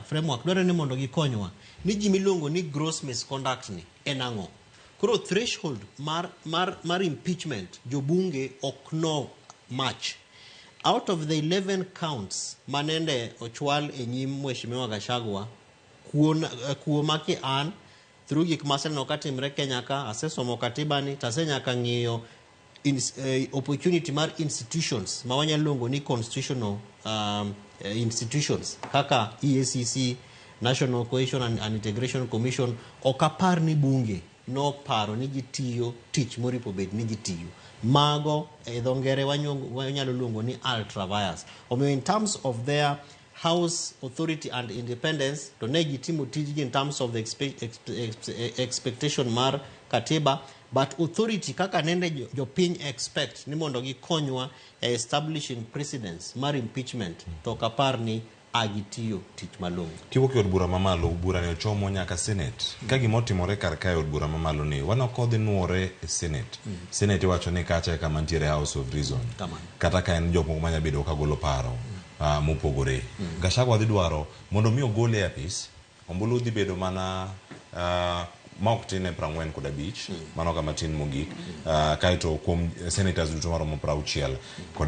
framework dwaro ni mondo gikonywa ni ji miluongo ni gross misconduct ni en ang'o. Koro threshold mar impeachment jobunge ok no much. Out of the 11 counts manende ochwal e nyim Mheshimiwa Gachagua kuomaki an through gik maseneno katimre Kenya ka asesomo katiba ni tasenyaka ng'iyo opportunity mar institutions ma wanyalo luongo ni constitutional institutions kaka EACC, National Cohesion and Integration Commission. Okapar ni bunge no paro ni gitiyo tich moripo bed ni gitiyo mago dho ngere wanyalo luongo ni ultra vires. Omiyo in terms of their house authority and independence to ne gitimo tijgi in terms of the expectation mar katiba, but authority kaka nende jopiny expect ni mondo gikonywa establishing precedents mar impeachment to kapar ni agitiyo tich malongo. Kiwuok e od bura mamalo, bura ne ochomo nyaka Senate. Ka gimotimore kar kae od bura mamalo ni wanokodhi nuore e Senate. Senate wacho ni kacha kama ntiere House of Reason. Kata ka en jok moko manya bedo kagolo paro mopogore. Gachagua dhi dwaro mondo mi ogole e apis, ombulu dhi bedo mana ma ok tin e 45 mano kama tin mogik, kaito kuom senators duto maromo 60 kod